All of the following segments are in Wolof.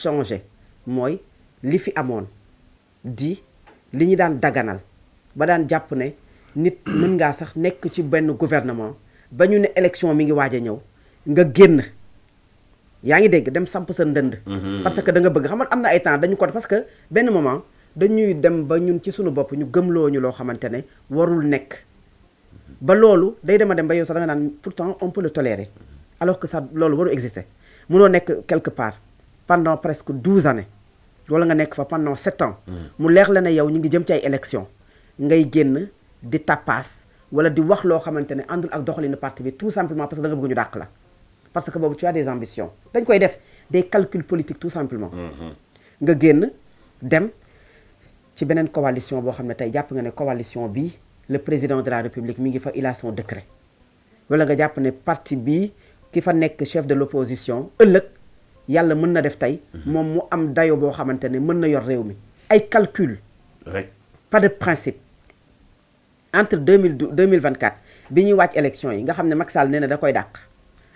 changé mooy li fi amoon di li ñu daan daganal ba daan jàpp ne nit mën ngaa sax nekk ci benn gouvernement ba ñu ne élection mi ngi waaj a ñëw nga génn yaa ngi dégg dem samp sa ndënd parce que da nga bëgg xam nga am na ay temps dañu ko parce que benn moment dañuy dem ba ñun ci suñu bopp ñu gëmloo ñu loo xamante ne warul nekk ba loolu day dem ba yow sax da nga naan pourtant on peut le tolérer alors que ça loolu waru exister mënoo nekk quelque part pendant presque 12 années wala nga nekk fa pendant 7 ans mu leer la ne yow ñu ngi jëm ci ay élection ngay génn di tapas wala di wax loo xamante ne àndul ak doxalinu parti bi tout simplement parce que da nga bëgg ñu dàq la parce que boobu tu as des ambitions dañ koy def des calculs politiques tout simplement nga génn dem ci beneen coalition boo xam ne tey jàpp nga ne coalition bi le président de la république mi ngi fa il a son décret wala nga jàpp ne parti bii ki fa nekk chef de l'opposition ëllëg yàlla mën na def tey moom mu am dayo boo xamante ne mën na yor réew mi ay calcul rek pas de principe entre 2024 bi ñuy wàcc élection yi nga xam ne Macky Sall nee na da koy dàq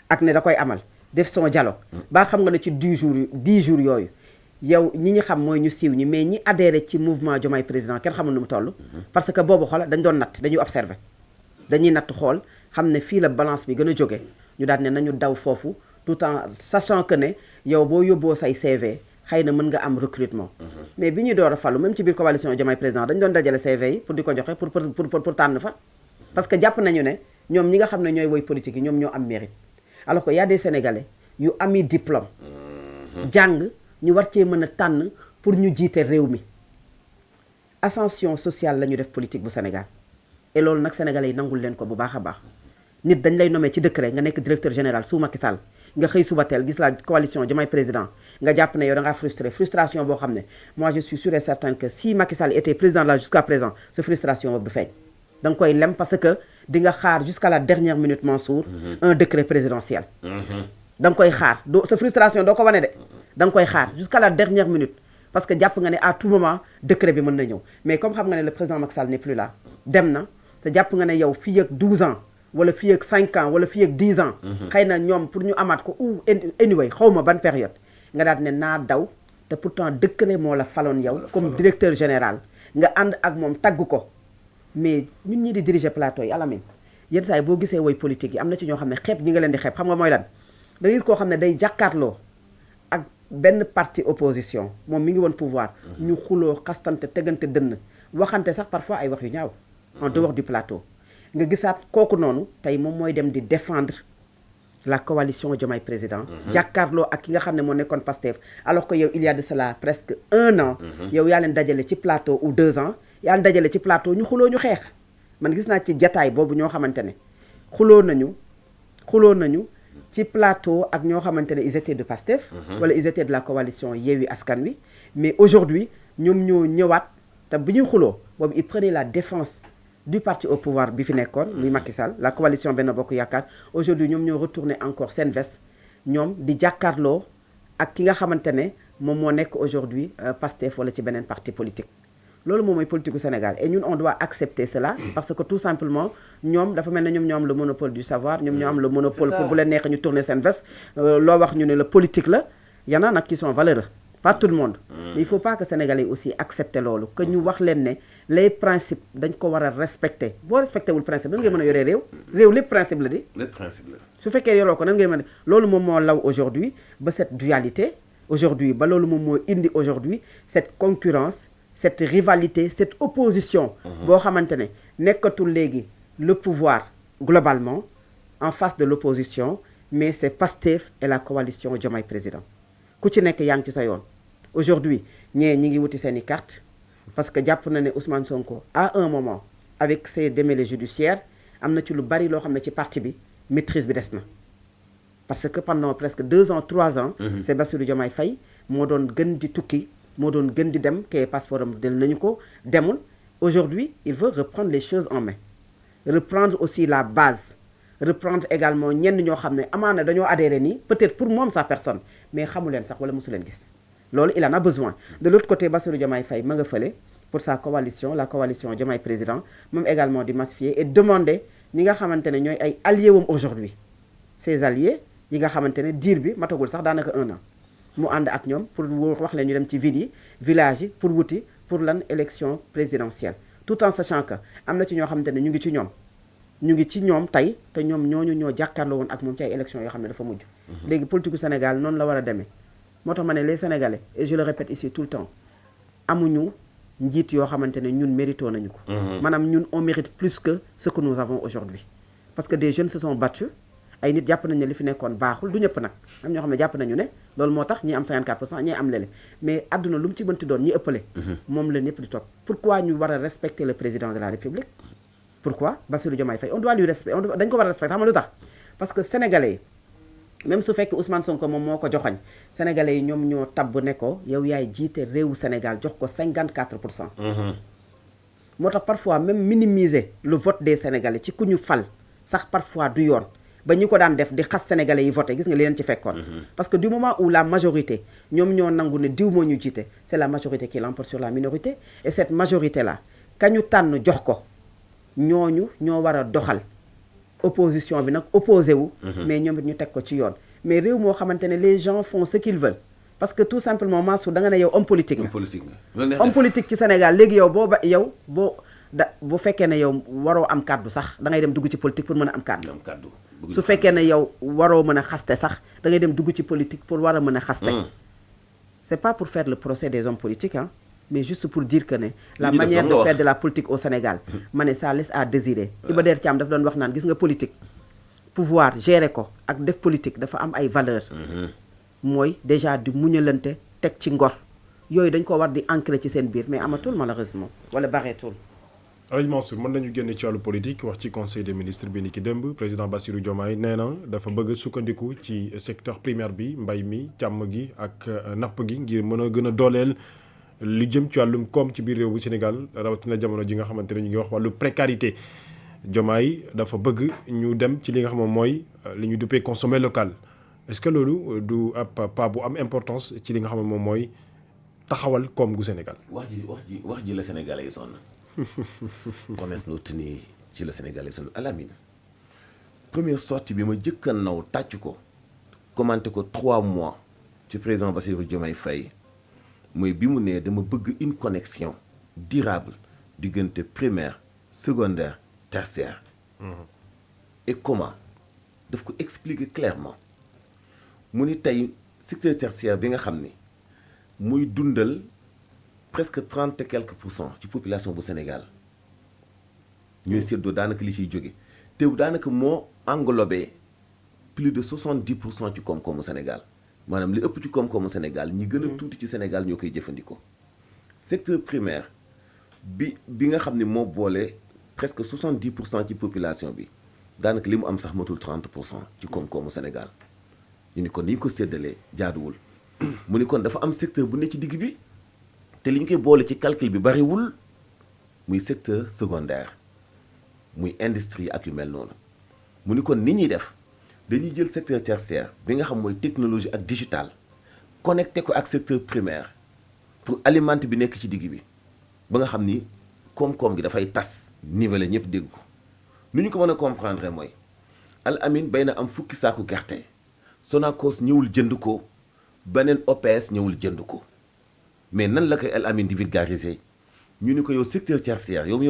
ak ne da koy amal def son dialogue baa xam nga ne ci 10 jours yooyu yow ñi ñu xam mooy ñu siiw ñi mais ñi adhéré ci mouvement Diomaye président kenn xamul nu mu toll parce que boobu xool dañ doon natt dañuy observer dañuy natt xool xam ne fii la balance bi gën a jóge ñu daal ne nañu daw foofu tout en sachant que ne yow boo yóbboo say CV xëy na mën nga am recrutement mais bi ñuy door a fallu même ci biir coalition Diomaye président dañ doon dajale CV yi pour di ko joxe pour tànn fa parce que jàpp nañu ne ñoom ñi nga xam ne ñooy woy politique yi ñoom ñoo am mérite alors que y a des Sénégalais yu ami diplôme jàng ñu war cee mën a tànn pour ñu jiite réew mi ascension sociale la ñu def politique bu Sénégal et loolu nag sénégalais yi nangul leen ko bu baax a baax nit dañ lay nommé ci décret nga nekk directeur général sous Macky Sall nga xëy suba teel gis la coalition Diomaye président nga jàpp ne yow da ngaa frustré frustration boo xam ne moi je suis sûr et certain que si Macky Sall était président là jusqu'à présent sa frustration boobu du feeñ da nga koy lem parce que di nga xaar jusqu'à la dernière minute Mansour un décret présidentiel da nga koy xaar sa frustration doo ko wane de da nga koy xaar jusqu'à la dernière minute parce que jàpp nga ne à tout moment décret bi mën na ñëw mais comme xam nga ne le président Macky Sall n'est plus là dem na te jàpp nga ne yow fii ak 12 ans wala fii ak 5 ans wala fii ak 10 ans xëy na ñoom pour ñu amaat ko ou anyway xaw ma ban période nga daal ne naa daw te pourtant décret moo la faloon yow comme directeur général nga ànd ak moom tagg ko mais ñun ñii di diriger plateau yi Alamine yenn saa yi boo gisee woy politique yi am na ci ñoo xam ne xeeb ñi nga leen di xeeb xam nga mooy lan da gis koo xam ne day jàkkaarloo ak benn parti opposition moom mi ngi woon pouvoir ñu xuloo xastante tegante dënn waxante sax parfois ay wax yu ñaaw en dehors du plateau nga gisaat kooku noonu tey moom mooy dem di défendre la coalition Diomaye président jàkkaarloo ak ki nga xam ne moo nekkoon Pastef alors que yow il y a de cela presque 1 an yow yaa leen dajale ci plateau ou 2 ans yaa leen dajale ci plateau ñu xuloo ñu xeex man gis naa ci jataay boobu ñoo xamante ne xuloo nañu ci plateau ak ñoo xamante ne ils étaient de Pastef wala ils étaient de la coalition Yewwi Askan Wi mais aujourd'hui ñoom ñoo ñëwaat te bu ñuy xuloo boobu ils prenaient la défense du parti au pouvoir bi fi nekkoon muy Macky Sall la coalition Benno Bokk Yaakaar aujourd'hui ñoom ñoo retourné encore seen veste ñoom di jàkkaarloo ak ki nga xamante ne moom moo nekk aujourd'hui Pastef wala ci beneen parti politique loolu moom mooy politique u Sénégal et ñun on doit accepter cela parce que tout simplement ñoom dafa mel ne ñoom ñoo am le monopole du savoir ñoom ñoo am le monopole pour bu leen neexee ñu tourner seen veste loo wax ñu ne la politique la y en a nag qui sont valeureux pas tout le monde mais il faut pas que Sénégalais aussi accepter loolu que ñu wax leen ne les principes dañ ko war a respecter boo respecté wul principe nan ngay mën a yoree réew lépp principe la di lépp principe la su fekkee yoroo ko nan ngay mën a loolu moom moo law aujourd'hui ba cette dualité aujourd'hui ba loolu moom moo indi aujourd'hui cette concurrence cette rivalité cette opposition boo xamante ne nekkatul léegi le pouvoir globalement en face de l'opposition mais c'est Pastef et la coalition Diomaye président ku ci nekk yaa ngi ci sa yoon aujourd'hui ñi ngi wuti seeni carte parce que jàpp na ne Ousmane Sonko à un moment avec ses démêlés judiciaires am na ci lu bari loo xam ne ci parti bi maîtrise bi des na parce que pendant presque 2 ans 3 ans c'est Bassirou Diomaye Faye moo doon gën di tukki moo doon gën di dem kay passeport am del nañu ko demul aujourd'hui il veut reprendre les choses en main reprendre aussi la base reprendre également ñenn ñoo xam ne amaana dañoo adhéré nii peut-être pour moom sa personne mais xamu leen sax wala mosu leen gis loolu il en a besoin de l'autre côté Bassirou Diomaye Faye ma nga fële pour sa coalition la coalition Diomaye président moom également di massifier et demander ñi nga xamante ne ñooy ay alliés wam aujourd'hui ces alliés yi nga xamante ne diir bi matagul sax daanaka 1 an mu ànd ak ñoom pour wax leen ñu dem ci ville yi village yi pour wuti pour lan élection présidentielle tout en sachant que am na ci ñoo xamante ne ñu ngi ci ñoom tey te ñoom ñoo jàkkaarloo woon ak moom ci ay élection yoo xam ne dafa mujj léegi politique gu Sénégal noonu la war a demee moo tax ma ne les Sénégalais et je le répète ici tout le temps amuñu njiit yoo xamante ne ñun mérito nañu ko maanaam ñun on mérite plus que ce que nous avons aujourd'hui parce que des jeunes se sont battus ay nit jàpp nañ ne li fi nekkoon baaxul du ñëpp nag am ñoo xam ne jàpp nañu ne loolu moo tax ñi am 54% ñi am lele mais àdduna lu mu ci mënti doon ñi ëppale moom la ñëpp di topp pourquoi ñu war a respecter le président de la République pourquoi Bassirou Diomaye Faye on doit lui respecter dañ ko war a respecter xam nga lu tax parce que sénégalais yi même su fekkee Ousmane Sonko moom moo ko joxoñ sénégalais yi ñoom ñoo tabb ne ko yow yaay jiite réewu Sénégal jox ko 54%. moo tax parfois même minimiser le vote des sénégalais ci ku ñu fal sax parfois du yoon ba ñu ko daan def di xas sénégalais yi voté gis nga li leen ci fekkoon parce que du moment où la majorité ñoom ñoo nangu ne diw moo ñu jiite c'est la majorité qui l'emporte sur la minorité et cette majorité là kañu tànn jox ko ñooñu ñoo war a doxal opposition bi nag opposé wu mais ñoom it ñu teg ko ci yoon mais réew moo xamante ne les gens font ce qu'ils veulent parce que tout simplement Mansour da nga ne yow homme politique nga homme politique ci Sénégal léegi yow bu fekkee ne yow waroo am kàddu sax da ngay dem dugg ci politique pour mën a am kàddu su fekkee ne yow waroo mën a xaste sax da ngay dem dugg ci politique pour war a mën a xaste c'est pas pour faire le procès des hommes politiques hein mais juste pour dire que ne la manière de faire de la politique au Sénégal ma ne ça laisse à désirer Iba Der Thiam daf doon wax naan gis nga politique pouvoir gérer ko ak def politique dafa am ay valeurs mooy déjà di muñalante teg ci ngor yooyu dañ ko war di ancrer ci seen biir mais amatul malheureusement wala bareetul Alaaji Mansour mën nañu génn ci wàllu politique wax ci conseil des ministres bi ni ki démb président Bassirou Diomaye nee na dafa bëgg sukkandiku ci secteur primaire bi mbay mi càmm gi ak napp gi ngir mën a gën a dooleel lu jëm ci wàllum koom ci biir réew bu Sénégal rawatina jamono ji nga xamante ne ñu ngi wax wàllu précarité Diomaye dafa bëgg ñu dem ci li nga xam moom mooy li ñu duppee consommer local est-ce que loolu du ab pas bu am importance ci li nga xam moom mooy taxawal koom gu Sénégal. wax ji la Sénégalais yi sonn commerce noo tënee ci la Sénégalais yi sonn Alamine première sortie bi ma jëkka naw tàcc ko commenté ko 3 mois ci président Bassirou Diomaye Faye mooy bi mu nee dama bëgg une connexion durable diggante primaire secondaire tertiaire et comment daf ko expliquer clairement mu ni tey secteur tertiaire bi nga xam ni muy dundal presque 30 et quelques % ci population bu Sénégal ñooy séddoo daanaka li ciy jóge te daanaka moo englobé plus de 70% ci koom-koomu Sénégal maanaam li ëpp ci koom-koomu Sénégal ñi gën a tuuti ci Sénégal ñoo koy jëfandikoo secteur primaire bi nga xam ne moo boole presque 70% ci population bi daanaka li mu am sax matul 30% ci koom-koomu Sénégal ñu ni kon ni ñu ko séddalee jaaduwul mu ni kon dafa am secteur bu ne ci digg bi te li ñu koy boole ci calcul bi bariwul muy secteur secondaire muy industrie ak yu mel noonu mu ni kon ni ñuy def dañuy jël secteur tertiaire bi nga xam mooy technologie ak digital connecté ko ak secteur primaire pour alimenter bi nekk ci digg bi ba nga xam ni koom-koom gi dafay tas niveler ñëpp dégg ko nu ñu ko mën a comprendre mooy Al Amine bay na am fukki saaku gerte Sonacos ñëwul jënd ko beneen OPS ñëwul jënd ko mais nan la koy Al Amine di vulgariser ñu ni ko yow secteur tertiaire yow